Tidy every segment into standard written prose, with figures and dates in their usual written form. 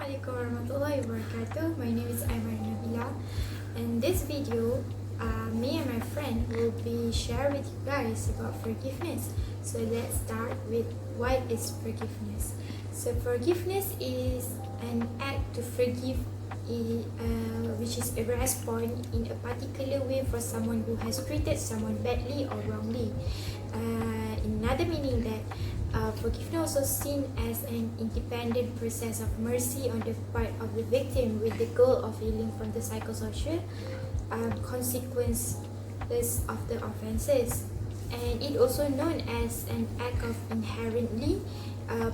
Assalamualaikum warahmatullahi wabarakatuh. My name is Aiman and Nabila. In this video, me and my friend will be sharing with you guys about forgiveness. So let's start with what is forgiveness. So forgiveness is an act to forgive, which is a response in a particular way for someone who has treated someone badly or wrongly. In another meaning that forgiveness also seen as an independent process of mercy on the part of the victim with the goal of healing from the psychosocial consequences of the offenses. And it also known as an act of inherently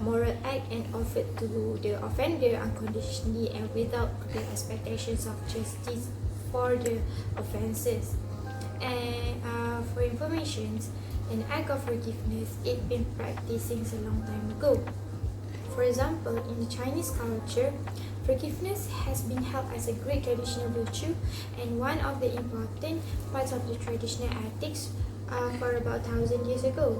moral act and offered to the offender unconditionally and without the expectations of justice for the offenses. And for information, an act of forgiveness it's been practicing a long time ago. For example, in the Chinese culture, forgiveness has been held as a great traditional virtue and one of the important parts of the traditional ethics for about 1,000 years ago.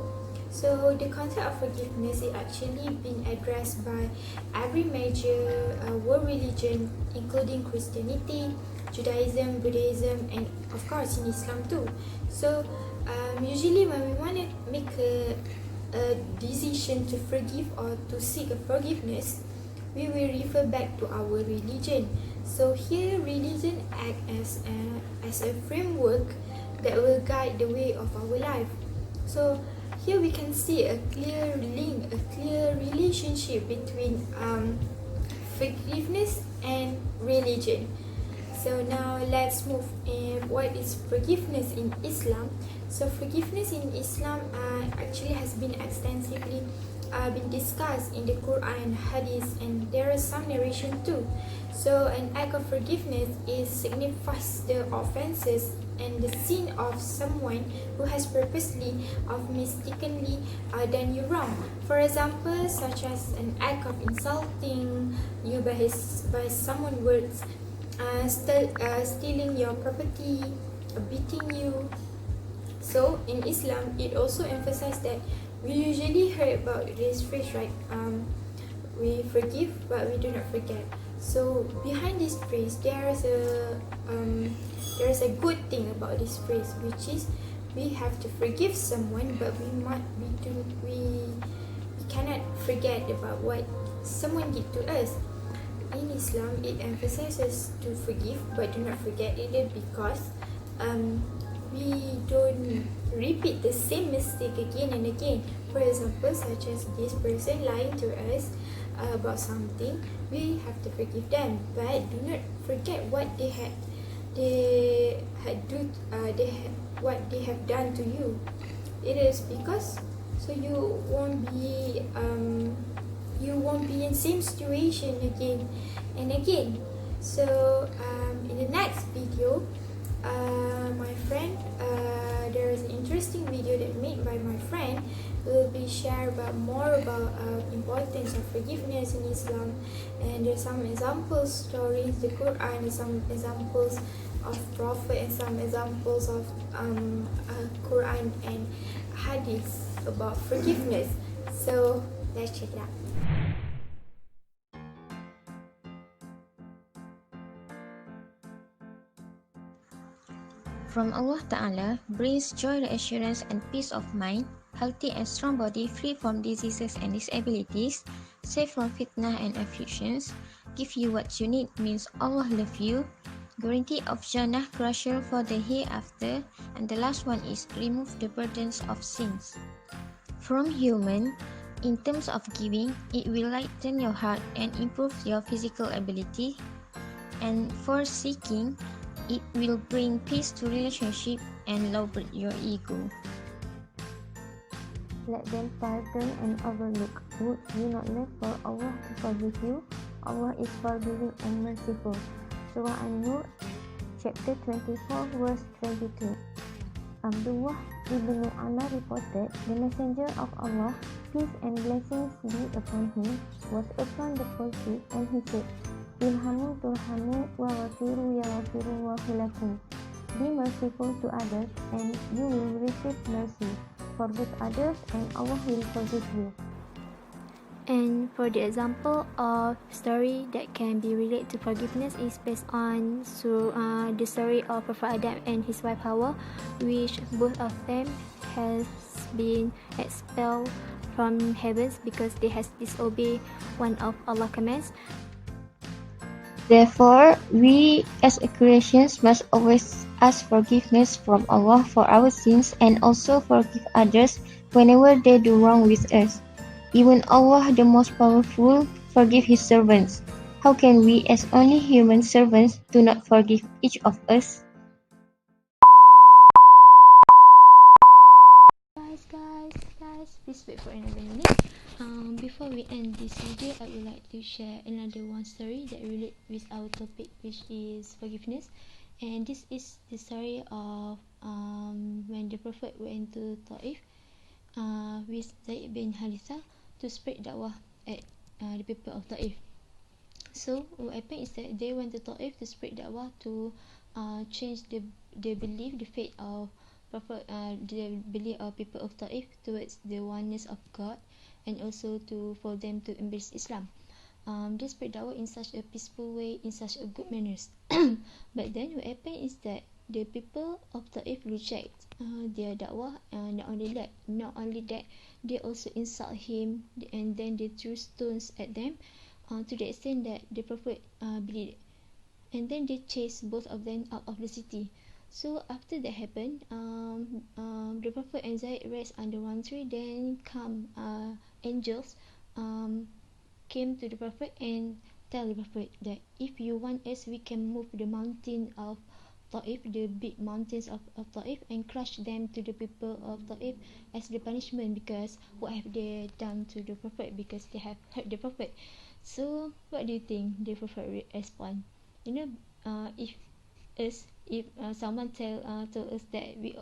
So the concept of forgiveness is actually been addressed by every major world religion, including Christianity, Judaism, Buddhism, and of course in Islam too. So usually when we want to make a decision to forgive or to seek a forgiveness, we will refer back to our religion. So here religion act as a framework that will guide the way of our life. So here we can see a clear link, a clear relationship between forgiveness and religion. So now let's move in what is forgiveness in Islam. So forgiveness in Islam actually has been extensively been discussed in the Quran, Hadith, and there is some narration too. So an act of forgiveness signifies the offenses and the sin of someone who has purposely or mistakenly done you wrong. For example, such as an act of insulting you by someone's words, stealing your property, beating you. So in Islam, it also emphasizes that we usually heard about this phrase, right? We forgive, but we do not forget. So behind this phrase, there is a good thing about this phrase, which is we have to forgive someone, but we cannot forget about what someone did to us. In Islam, it emphasizes to forgive but do not forget it because we don't repeat the same mistake again and again. For example, such as this person lying to us about something, we have to forgive them, but do not forget what they have done to you. It is because so you won't be in same situation again and again. So in the next video, my friend, there is an interesting video that made by my friend will be share about more about importance of forgiveness in Islam, and there's some example stories, the Quran, some examples of Prophet, and some examples of Quran and Hadith about forgiveness. So let's check it out. From Allah Ta'ala brings joy, reassurance and peace of mind, healthy and strong body free from diseases and disabilities, safe from fitnah and afflictions, give you what you need means Allah love you, guarantee of Jannah crusher for the hereafter, and the last one is remove the burdens of sins. From human, in terms of giving, it will lighten your heart and improve your physical ability, and for seeking, it will bring peace to relationship and lower your ego. Let them pardon and overlook. Would you not love for Allah to forgive you? Allah is forgiving and merciful. Surah An-Nur, chapter 24, verse 22. Abdullah ibn Umar reported, the messenger of Allah, peace and blessings be upon him, was upon the pulpit and he said, Irhamu turhamu wa wafiru ya wafirullahu lakum. Be merciful to others and you will receive mercy. Forgive others and Allah will forgive you. And for the example of story that can be related to forgiveness is based on the story of Prophet Adam and his wife Hawa, which both of them has been expelled from heavens because they has disobeyed one of Allah's commands. Therefore, we as creations must always ask forgiveness from Allah for our sins and also forgive others whenever they do wrong with us. Even Allah, the most powerful, forgive His servants. How can we as only human servants do not forgive each of us? Guys, please wait for another minute. Before we end this video, I would like to share another one story that relates with our topic, which is forgiveness. And this is the story of when the Prophet went to Taif with Zaid bin Hanisah to spread dakwah at the people of Taif. So what happened is that they went to Taif to spread dakwah to change the belief, the faith of Prophet, the belief of people of Taif towards the oneness of God, and also for them to embrace Islam. They spread dakwah in such a peaceful way, in such a good manners. But then what happened is that the people of Taif reject their dakwah, and not only that, they also insult him, and then they threw stones at them to the extent that the Prophet bleed, and then they chased both of them out of the city. So after that happened, the Prophet and Zaid rest under one tree. Then angels came to the Prophet and tell the Prophet that if you want us, we can move the mountain of Taif, the big mountains of Taif, and crush them to the people of Taif as the punishment, because what have they done to the Prophet, because they have hurt the Prophet. So what do you think the Prophet respond? If someone told us that, we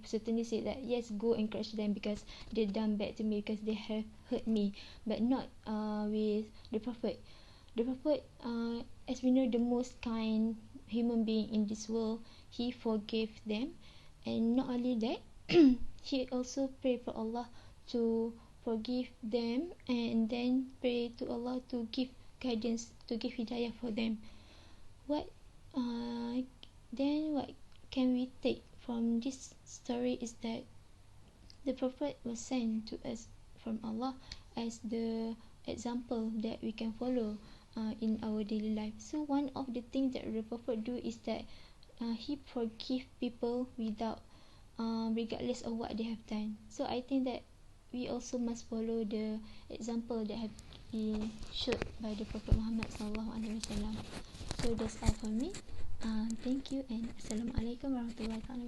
certainly say that yes, go and crush them because they done bad to me, because they have hurt me. But not with the Prophet. The Prophet, as we know, the most kind human being in this world, he forgave them, and not only that, he also prayed for Allah to forgive them, and then pray to Allah to give guidance, to give hidayah for them. What can we take from this story is that the Prophet was sent to us from Allah as the example that we can follow in our daily life. So one of the things that the Prophet do is that he forgive people without regardless of what they have done. So I think that we also must follow the example that have been showed by the Prophet Muhammad SAW. So that's all for me. Thank you, and Assalamualaikum warahmatullahi wabarakatuh.